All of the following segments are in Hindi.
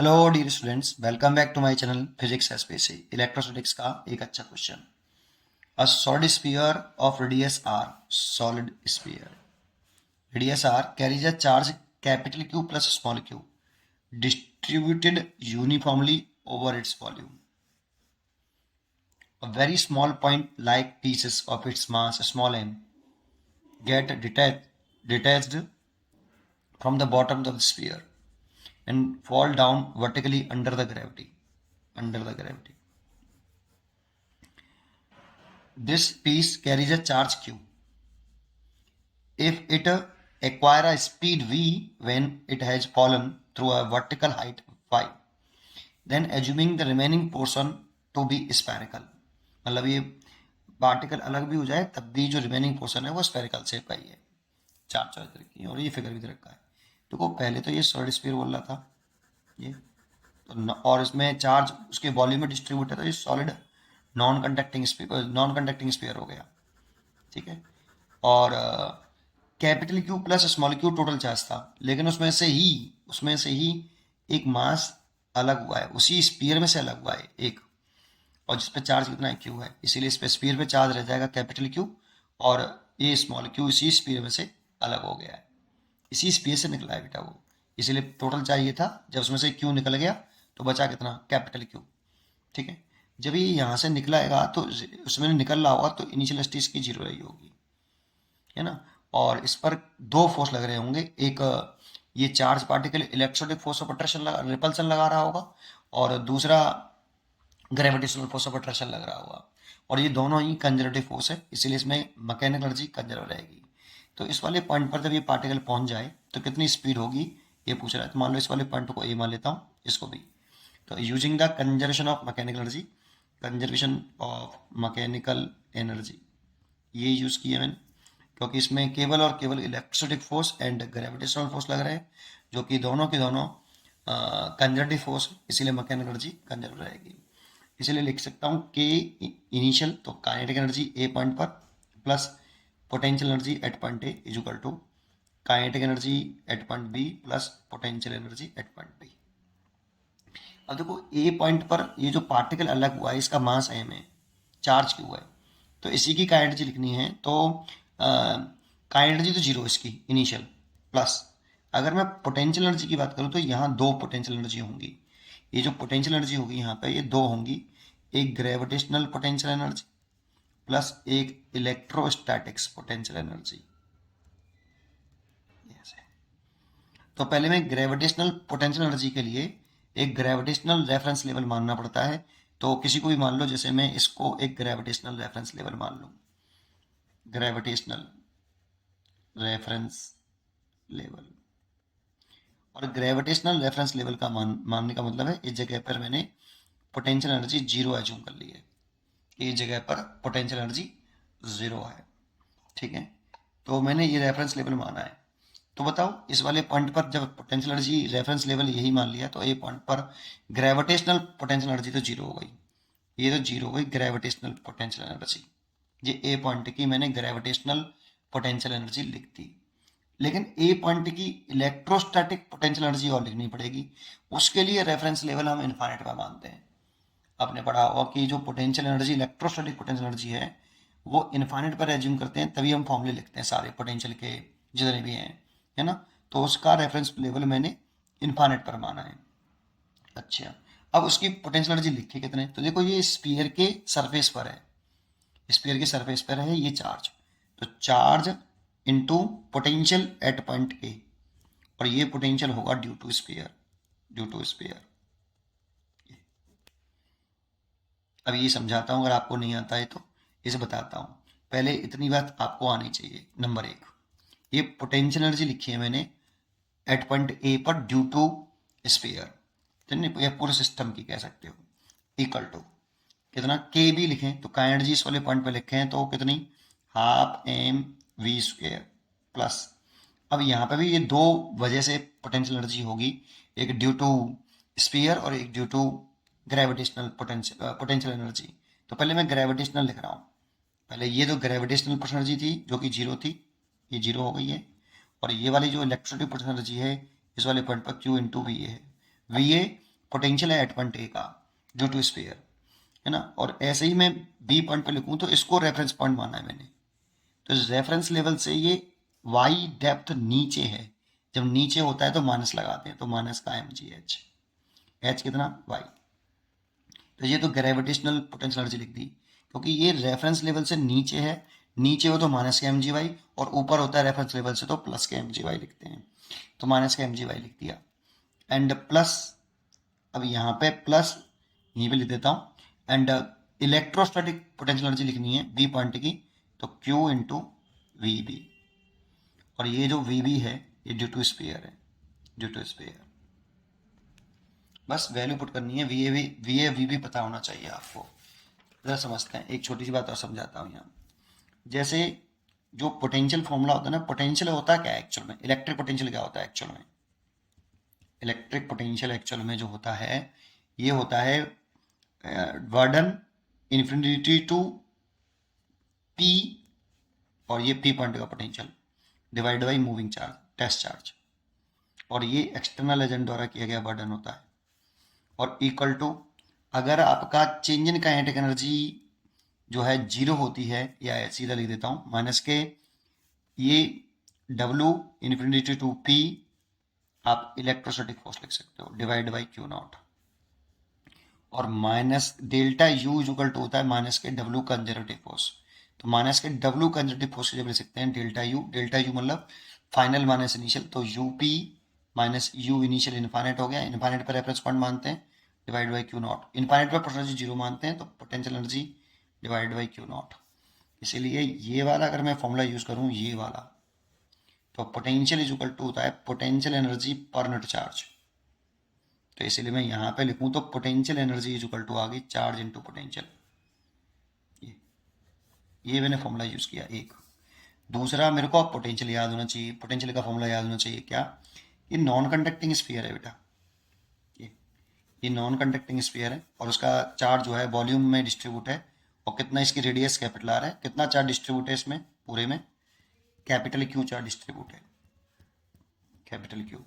Hello dear students, welcome back to my channel physics SPC. Electrostatics का एक अच्छा question. A solid sphere of radius R, solid sphere radius R carries a charge capital Q plus small q distributed uniformly over its volume. A very small point like pieces of its mass small m get detached from the bottom of the sphere and fall down vertically under the gravity. This piece carries a charge q. If it acquire a speed v when it has fallen through a vertical height y, then assuming the remaining portion to be spherical, मतलब ये पार्टिकल अलग भी हो जाए तब भी जो रिमेनिंग पोर्शन है वो स्फेरिकल शेप का ही है। चार चॉइस रखी है और ये फिगर भी दे रखा है। देखो पहले तो ये सॉलिड स्फीयर बोल रहा था ये तो और इसमें चार्ज उसके वॉल्यूम में डिस्ट्रीब्यूट है तो ये सॉलिड नॉन कंडक्टिंग स्फीयर हो गया। ठीक है। और capital Q plus small Q total charge था, लेकिन उसमें से ही एक मास अलग हुआ है, उसी स्पीयर में से अलग हुआ है एक, और जिस पे चार्ज कितना है क्यू है, इसीलिए इस पे स्पीयर पे चार्ज रह जाएगा कैपिटल क्यू, और ये स्मॉल क्यू इसी स्पीयर में से अलग हो गया है, इसी स्पीयर से निकला है बेटा वो, इसीलिए टोटल चाहिए था। जब उसमें से क्यू निकल गया तो बचा कितना, कैपिटल क्यू। ठीक है। जब ये यहाँ से निकलाएगा तो उसमें निकल रहा होगा तो इनिशियल स्टेज की जीरो रही होगी, है ना। और इस पर दो फोर्स लग रहे होंगे, एक ये charge particle electrostatic force of attraction repulsion लगा रहा होगा, और दूसरा ग्रेविटेशनल फोर्स ऑफ अट्रैक्शन लग रहा होगा, और ये दोनों ही कंजर्वेटिव फोर्स है, इसीलिए इसमें मैकेनिकल एनर्जी कंजर्व रहेगी। तो इस वाले पॉइंट पर जब ये पार्टिकल पहुंच जाए तो कितनी स्पीड होगी ये पूछ रहा है। तो मान लो इस वाले पॉइंट को ए मान लेता हूँ, इसको भी। तो using the conservation of mechanical energy ये यूज किया मैंने, क्योंकि इसमें केवल और केवल electrostatic force and gravitational force लग रहे हैं, जो कि दोनों के दोनों कंजर्वेटिव फोर्स, इसीलिए मैकेनिकल एनर्जी कंजर्व रहेगी। इसीलिए लिख सकता हूँ के इनिशियल, तो काइनेटिक एनर्जी ए पॉइंट पर plus potential energy at point A is equal to kinetic energy at point B plus potential energy at point B. अब देखो ए पॉइंट पर ये जो पार्टिकल अलग हुआ है इसका मास एम है, चार्ज क्यू है, तो इसी की काइनेटिक एनर्जी लिखनी है। तो काइनेटिक एनर्जी तो जीरो इसकी इनिशियल, प्लस अगर मैं पोटेंशियल एनर्जी की बात करूँ तो यहाँ दो पोटेंशियल एनर्जी होंगी। ये जो पोटेंशियल एनर्जी होगी यहाँ पे ये दो होंगी, एक ग्रेविटेशनल पोटेंशियल एनर्जी प्लस एक इलेक्ट्रोस्टैटिक्स पोटेंशियल एनर्जी। तो पहले में ग्रेविटेशनल पोटेंशियल एनर्जी के लिए एक ग्रेविटेशनल रेफरेंस लेवल मानना पड़ता है। तो किसी को भी मान लो, जैसे मैं इसको एक ग्रेविटेशनल रेफरेंस लेवल मान लूँ, ग्रेविटेशनल रेफरेंस लेवल। और ग्रेविटेशनल रेफरेंस लेवल का मानने का मतलब है इस जगह पर मैंने पोटेंशियल एनर्जी जीरो एज्यूम कर ली है, इस जगह पर पोटेंशियल एनर्जी जीरो है। ठीक है। तो मैंने ये रेफरेंस लेवल माना है। तो बताओ इस वाले पॉइंट पर जब पोटेंशियल एनर्जी रेफरेंस लेवल यही मान लिया तो ये पॉइंट पर ग्रेविटेशनल पोटेंशियल एनर्जी तो जीरो हो गई, ये तो जीरो हो गई ग्रेविटेशनल पोटेंशियल एनर्जी। ये ए पॉइंट की मैंने ग्रेविटेशनल पोटेंशियल एनर्जी लिख दी, लेकिन ए पॉइंट की इलेक्ट्रोस्टैटिक पोटेंशियल एनर्जी और लिखनी पड़ेगी। उसके लिए रेफरेंस लेवल हम इनफाइनाइट पर मानते हैं। आपने पढ़ा होगा कि जो potential energy electrostatic potential energy है वो इनफाइनाइट पर एज्यूम करते हैं, तभी हम फॉर्मूले लिखते हैं सारे पोटेंशियल के जितने भी हैं, है ना। तो उसका रेफरेंस लेवल मैंने इनफाइनाइट पर माना है। अच्छा, अब उसकी पोटेंशियल एनर्जी लिखी कितने, तो देखो ये स्फीयर के सरफेस पर है, स्फीयर के सरफेस पर है ये चार्ज, तो charge into potential at point A, और ये पोटेंशियल होगा due to sphere, due to sphere. अब ये समझाता हूँ, अगर आपको नहीं आता है तो इसे बताता हूँ। पहले इतनी बात आपको आनी चाहिए। नंबर एक, ये पोटेंशियल एनर्जी लिखी है मैंने एट पॉइंट ए पर ड्यू टू स्फीयर, तो ये पूरे सिस्टम की कह सकते हो, इक्वल टू कितना के भी लिखें तो का एनर्जी इस वाले पॉइंट पर लिखे हैं तो कितनी, half M V square plus, अब यहाँ पे भी ये दो वजह से पोटेंशियल एनर्जी होगी, एक ड्यू टू स्फीयर और एक due to gravitational potential energy. तो पहले मैं ग्रेविटेशनल लिख रहा हूँ। पहले ये तो ग्रेविटेशनल पोटेंशियल एनर्जी थी जो कि जीरो थी, ये जीरो हो गई है, और ये वाली जो इलेक्ट्रोस्टैटिक पोटेंशियल एनर्जी है इस वाले पॉइंट पर क्यू इंटू वी ए है। वी ए पोटेंशियल है एट पॉइंट ए का ड्यू टू स्फीयर, है ना। और ऐसे ही मैं बी पॉइंट पे लिखूं तो इसको रेफरेंस पॉइंट माना है मैंने, तो इस रेफरेंस लेवल से ये वाई डेप्थ नीचे है, जब नीचे होता है तो माइनस लगाते हैं, तो माइनस का एम जी एच, एच कितना वाई। तो ये तो ग्रेविटेशनल पोटेंशियल एनर्जी लिख दी, क्योंकि ये रेफरेंस लेवल से नीचे है, नीचे हो तो माइनस के एम जी वाई, और ऊपर होता है रेफरेंस लेवल से तो प्लस के एम जी वाई लिखते हैं, तो माइनस के एम जी वाई लिख दिया। एंड प्लस, अब यहाँ पे प्लस यहीं पे लिख देता हूँ, एंड इलेक्ट्रोस्टैटिक पोटेंशियल एनर्जी लिखनी है बी पॉइंट की, तो क्यू इंटू वी बी, और ये जो वी बी है ये ड्यू टू स्फीयर है, ड्यू टू स्फीयर। बस वैल्यू पुट करनी है, वी ए वी बी पता होना चाहिए आपको। जरा समझते हैं, एक छोटी सी बात और समझाता हूँ यहाँ। जैसे जो पोटेंशियल फॉर्मूला होता है ना, पोटेंशियल होता है क्या एक्चुअल में, इलेक्ट्रिक पोटेंशियल क्या होता है एक्चुअल में, इलेक्ट्रिक पोटेंशियल एक्चुअल में जो होता है ये होता है वर्डन इन्फिनिटी टू पी, और ये पी पॉइंट का potential divide by moving charge, test charge, और ये एक्सटर्नल एजेंट द्वारा किया गया वर्डन होता है, और इक्वल टू, अगर आपका चेंज इन काइनेटिक एनर्जी जो है जीरो होती है, या सीधा लिख देता हूँ माइनस के ये W इन्फिनिटी टू P, आप इलेक्ट्रोस्टैटिक फोर्स लिख सकते हो डिवाइड बाई क्यू नॉट, और minus delta U equal to होता है माइनस के W कंजर्वेटिव फोर्स, तो माइनस के W कंजर्वेटिव फोर्स जब लिख सकते हैं डेल्टा U मतलब फाइनल माइनस इनिशियल, तो UP minus U initial infinite हो गया, इनफाइनाइट पर रेफरेंस पॉइंट मानते हैं divide by Q naught, infinite पर पोटेंशियल एनर्जी जीरो मानते हैं तो potential energy divide by Q not. इसीलिए ये वाला अगर मैं फॉर्मूला यूज करूं ये वाला, तो पोटेंशियल इज इक्वल टू होता है potential energy per unit charge, तो इसीलिए मैं यहाँ पे लिखूं तो potential energy is equal to आ गई चार्ज इनटू पोटेंशियल, ये मैंने फॉर्मूला यूज किया एक। दूसरा मेरे को अब पोटेंशियल याद होना चाहिए, पोटेंशियल का फॉर्मूला याद होना चाहिए क्या, ये नॉन कंडक्टिंग स्फीयर है बेटा, ये नॉन कंडक्टिंग स्फीयर है, और उसका चार्ज जो है वॉल्यूम में डिस्ट्रीब्यूट है, और कितना इसकी रेडियस कैपिटल आर है, कितना चार्ज डिस्ट्रीब्यूट है इसमें पूरे में, कैपिटल क्यू चार्ज डिस्ट्रीब्यूट है, कैपिटल क्यू।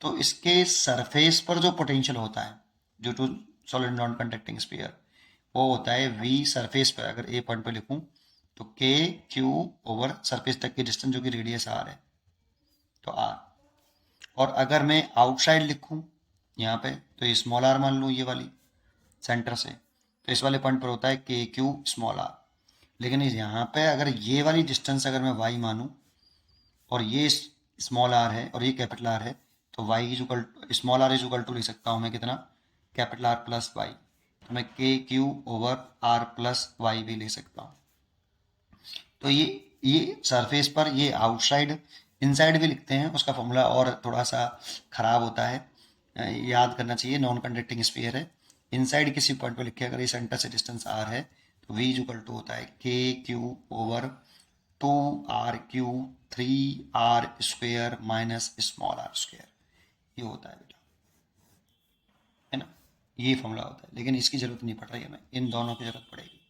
तो इसके सरफेस पर जो पोटेंशियल होता है due to solid non conducting sphere, वो होता है वी सरफेस पर, अगर ए पॉइंट पे लिखूं तो के क्यू ओवर सरफेस तक की डिस्टेंस जो कि रेडियस आर है, तो आर। और अगर मैं आउटसाइड लिखूं यहाँ पे, तो ये स्मॉल आर मान लूँ, ये वाली सेंटर से, तो इस वाले पॉइंट पर होता है के क्यू स्मॉल आर। लेकिन यहाँ पे अगर ये वाली डिस्टेंस अगर मैं वाई मानूं, और ये स्मॉल आर है और ये कैपिटल आर है, तो Y is equal, small R is equal to लिख सकता हूँ मैं कितना, कैपिटल आर प्लस वाई, तो मैं K Q over R plus Y भी ले सकता हूँ। तो ये सरफेस पर, ये आउटसाइड, इनसाइड भी लिखते हैं, उसका फॉर्मूला और थोड़ा सा खराब होता है, याद करना चाहिए, नॉन कंडक्टिंग स्फीयर है, इनसाइड किसी पॉइंट पर लिखे, अगर ये सेंटर से डिस्टेंस आर है तो वी इज इक्वल टू होता है K Q over two R Q three R square minus small R square, ये होता है बेटा, है ना, ये फॉर्मूला होता है, लेकिन इसकी जरूरत नहीं पड़ रही है, हमें इन दोनों की जरूरत पड़ेगी।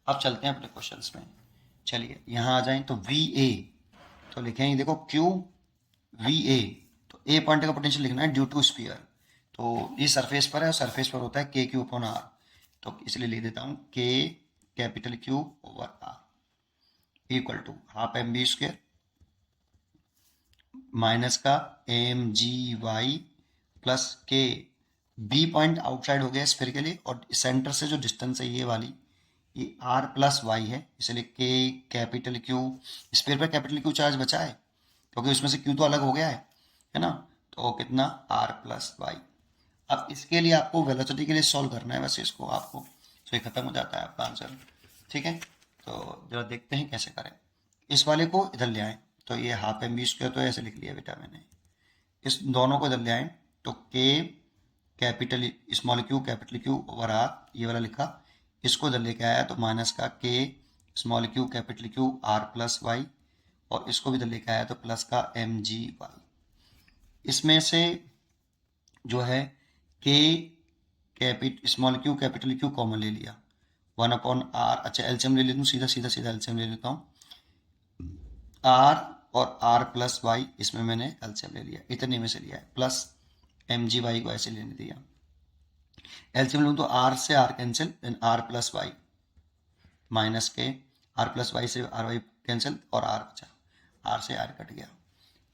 अब चलते हैं अपने क्वेश्चंस में, चलिए यहाँ आ जाएं, तो वी ए, तो लिखेंगे देखो क्यू वी ए, तो ए पॉइंट का पोटेंशियल लिखना है ड्यू टू स्फीयर, तो ये सरफेस पर है, और सरफेस पर होता है के क्यू अपॉन आर, तो इसलिए लिख देता हूँ K capital Q over R equal to half M B square minus का M G Y plus K, B point outside हो गया स्फीयर के लिए, और सेंटर से जो डिस्टेंस है ये वाली, ये आर प्लस वाई है, इसलिए के कैपिटल क्यू, स्फीयर पर कैपिटल क्यू चार्ज बचा है क्योंकि उसमें से क्यू तो अलग हो गया है ना, तो कितना आर प्लस वाई। अब इसके लिए आपको वेलोसिटी के लिए सॉल्व करना है, वैसे इसको आपको, तो ये खत्म हो जाता है आपका आंसर, ठीक है। तो जरा देखते हैं कैसे करें, इस वाले को इधर ले आए, तो ये हाफ एम बी स्क्वायर, तो ऐसे लिख लिया बेटा मैंने, इस दोनों को इधर ले आए, तो K capital small Q capital Q over R, ये वाला लिखा, इसको इधर लेके आया तो माइनस का K small Q capital Q R plus Y, और इसको भी इधर लेके आया तो प्लस का एम जी वाई। इसमें से जो है के small Q capital Q common ले लिया, वन अपॉन आर, अच्छा एलसीएम ले लेता हूँ, सीधा एलसीएम ले लेता हूँ, आर और आर प्लस वाई, इसमें मैंने एलसीएम ले लिया, इतने में से लिया है, प्लस एम जी वाई को ऐसे लेने दिया। एलसीएम लूँ तो आर से R cancel, then R plus Y minus K, R plus Y से आर वाई कैंसिल और आर बचा, आर से आर कट गया।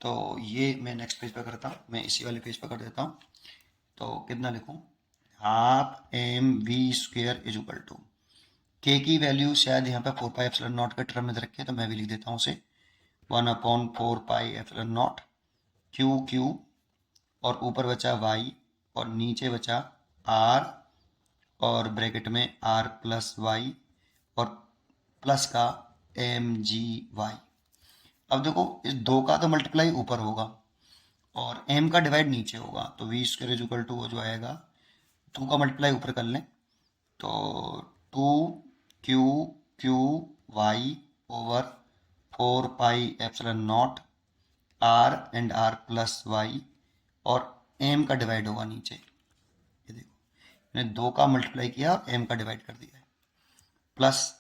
तो ये मैं नेक्स्ट पेज पर करता हूँ, मैं इसी वाले पेज पर कर देता हूँ। तो कितना लिखूँ, half M V square is equal to, K की वैल्यू शायद यहाँ पे 4 पाई एप्सिलॉन नॉट के टर्म में दे रखी है, तो मैं भी लिख देता हूँ उसे 1/4 पाई एप्सिलॉन नॉट क्यू क्यू, और ऊपर बचा वाई और नीचे बचा आर और ब्रैकेट में आर प्लस वाई और प्लस का एम जी वाई। अब देखो इस दो का तो मल्टीप्लाई ऊपर होगा और m का डिवाइड नीचे होगा, तो V square is equal to वो जो आएगा 2 का मल्टीप्लाई ऊपर कर लें तो 2 Q Y over 4 pi epsilon naught R and R plus Y और m का डिवाइड होगा नीचे। ये देखो मैंने 2 का मल्टीप्लाई किया और m का डिवाइड कर दिया है, प्लस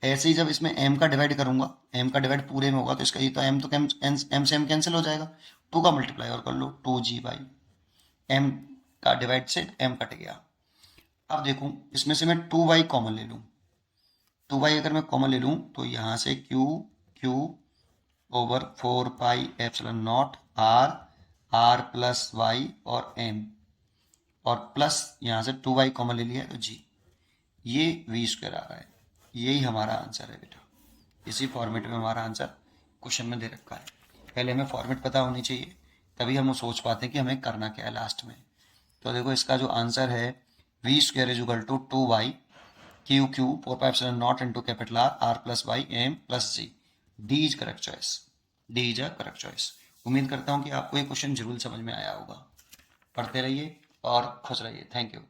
ऐसे ही जब इसमें m का डिवाइड करूंगा, m का डिवाइड पूरे में होगा तो इसका ये तो m से m कैंसिल हो जाएगा, 2 का मल्टीप्लाई और कर लो 2g बाई m का डिवाइड से m कट गया। अब देखो इसमें से मैं 2y कॉमन ले लूँ, 2y अगर मैं कॉमन ले लूँ तो यहाँ से q over 4 pi epsilon naught r plus Y और m और प्लस यहाँ से 2y कॉमन ले लिया है तो g, ये v स्क्वायर आ रहा है। यही हमारा आंसर है बेटा, इसी फॉर्मेट में हमारा आंसर क्वेश्चन में दे रखा है। पहले हमें फॉर्मेट पता होनी चाहिए, तभी हम सोच पाते हैं कि हमें करना क्या है लास्ट में। तो देखो इसका जो आंसर है V square is equal to 2y Q 4 pi epsilon naught into capital R plus Y m plus g। D is correct choice, D is a correct choice. उम्मीद करता हूँ कि आपको ये क्वेश्चन जरूर समझ में आया होगा। पढ़ते रहिए और खुश रहिए। Thank you.